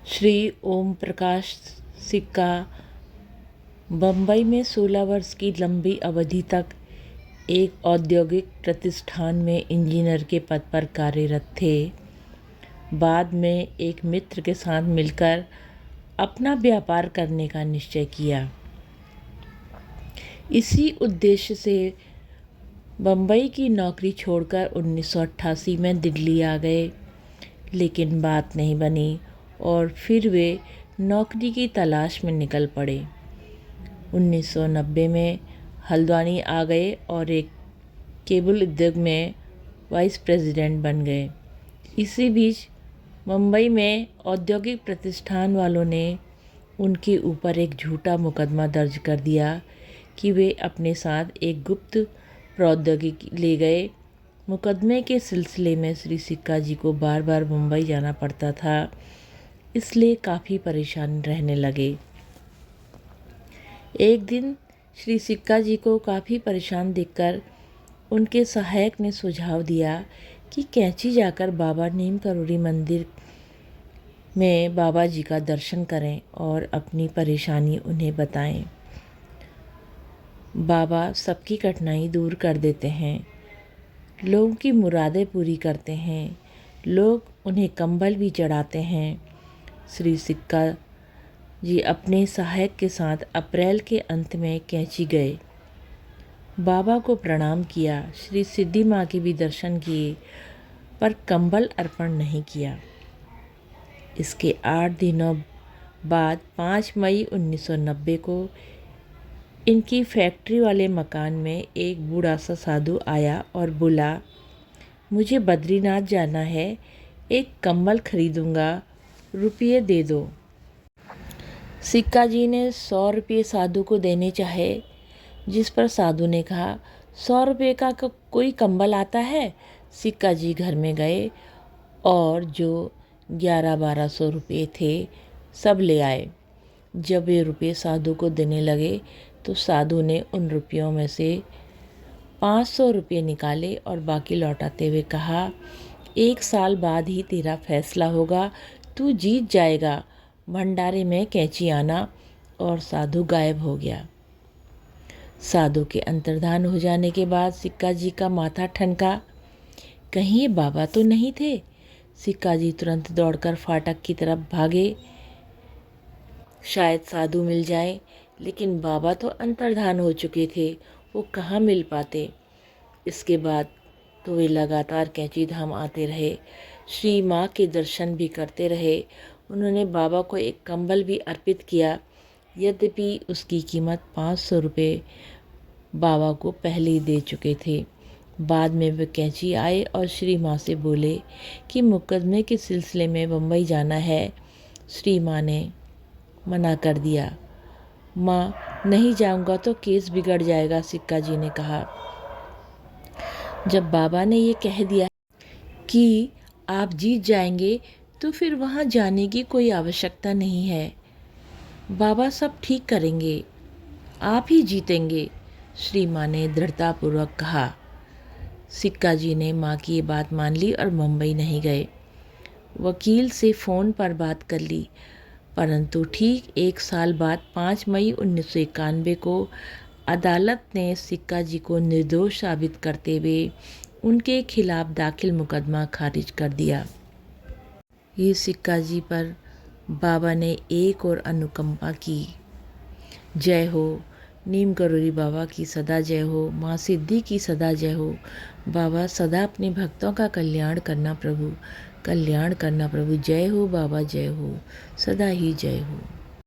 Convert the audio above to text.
श्री ओम प्रकाश सिक्का बम्बई में 16 वर्ष की लंबी अवधि तक एक औद्योगिक प्रतिष्ठान में इंजीनियर के पद पर कार्यरत थे। बाद में एक मित्र के साथ मिलकर अपना व्यापार करने का निश्चय किया। इसी उद्देश्य से बम्बई की नौकरी छोड़कर 1988 में दिल्ली आ गए, लेकिन बात नहीं बनी और फिर वे नौकरी की तलाश में निकल पड़े। 1990 में हल्द्वानी आ गए और एक केबल उद्योग में वाइस प्रेसिडेंट बन गए। इसी बीच मुंबई में औद्योगिक प्रतिष्ठान वालों ने उनके ऊपर एक झूठा मुकदमा दर्ज कर दिया कि वे अपने साथ एक गुप्त प्रौद्योगिकी ले गए। मुकदमे के सिलसिले में श्री सिक्का जी को बार बार मुंबई जाना पड़ता था, इसलिए काफ़ी परेशान रहने लगे। एक दिन श्री सिक्का जी को काफ़ी परेशान देखकर उनके सहायक ने सुझाव दिया कि कैंची जाकर बाबा नीम करोड़ी मंदिर में बाबा जी का दर्शन करें और अपनी परेशानी उन्हें बताएं। बाबा सबकी कठिनाई दूर कर देते हैं, लोगों की मुरादें पूरी करते हैं, लोग उन्हें कंबल भी चढ़ाते हैं। श्री सिक्का जी अपने सहायक के साथ अप्रैल के अंत में कैंची गए। बाबा को प्रणाम किया, श्री सिद्धि माँ के भी दर्शन किए, पर कंबल अर्पण नहीं किया। इसके 8 दिनों बाद 5 मई 1990 को इनकी फैक्ट्री वाले मकान में एक बूढ़ा सा साधु आया और बोला, मुझे बद्रीनाथ जाना है, एक कंबल खरीदूंगा, रुपये दे दो। सिक्का जी ने 100 रुपये साधु को देने चाहे, जिस पर साधु ने कहा, 100 रुपये का कोई कंबल आता है। सिक्का जी घर में गए और जो 1100-1200 रुपये थे सब ले आए। जब वे रुपये साधु को देने लगे तो साधु ने उन रुपयों में से 500 रुपये निकाले और बाकी लौटाते हुए कहा, 1 साल बाद ही तेरा फैसला होगा, तू जीत जाएगा, भंडारे में कैंची आना। और साधु गायब हो गया। साधु के अंतर्धान हो जाने के बाद सिक्का जी का माथा ठनका, कहीं ये बाबा तो नहीं थे। सिक्का जी तुरंत दौड़कर फाटक की तरफ भागे, शायद साधु मिल जाए, लेकिन बाबा तो अंतर्धान हो चुके थे, वो कहाँ मिल पाते। इसके बाद तो वे लगातार कैंची धाम आते रहे, श्री माँ के दर्शन भी करते रहे। उन्होंने बाबा को एक कंबल भी अर्पित किया, यद्यपि उसकी कीमत 500 रुपये बाबा को पहले ही दे चुके थे। बाद में वे कैंची आए और श्री माँ से बोले कि मुकदमे के सिलसिले में मुंबई जाना है। श्री माँ ने मना कर दिया। माँ, नहीं जाऊंगा तो केस बिगड़ जाएगा, सिक्का जी ने कहा। जब बाबा ने ये कह दिया कि आप जीत जाएंगे तो फिर वहाँ जाने की कोई आवश्यकता नहीं है, बाबा सब ठीक करेंगे, आप ही जीतेंगे, श्री माँ ने दृढ़तापूर्वक कहा। सिक्का जी ने माँ की ये बात मान ली और मुंबई नहीं गए। वकील से फ़ोन पर बात कर ली, परंतु ठीक 1 साल बाद 5 मई 1991 को अदालत ने सिक्का जी को निर्दोष साबित करते हुए उनके खिलाफ दाखिल मुकदमा खारिज कर दिया। ये सिक्का जी पर बाबा ने एक और अनुकंपा की। जय हो, नीम करोड़ी बाबा की सदा जय हो, माँ सिद्धि की सदा जय हो। बाबा सदा अपने भक्तों का कल्याण करना प्रभु, कल्याण करना प्रभु। जय हो बाबा, जय हो, सदा ही जय हो।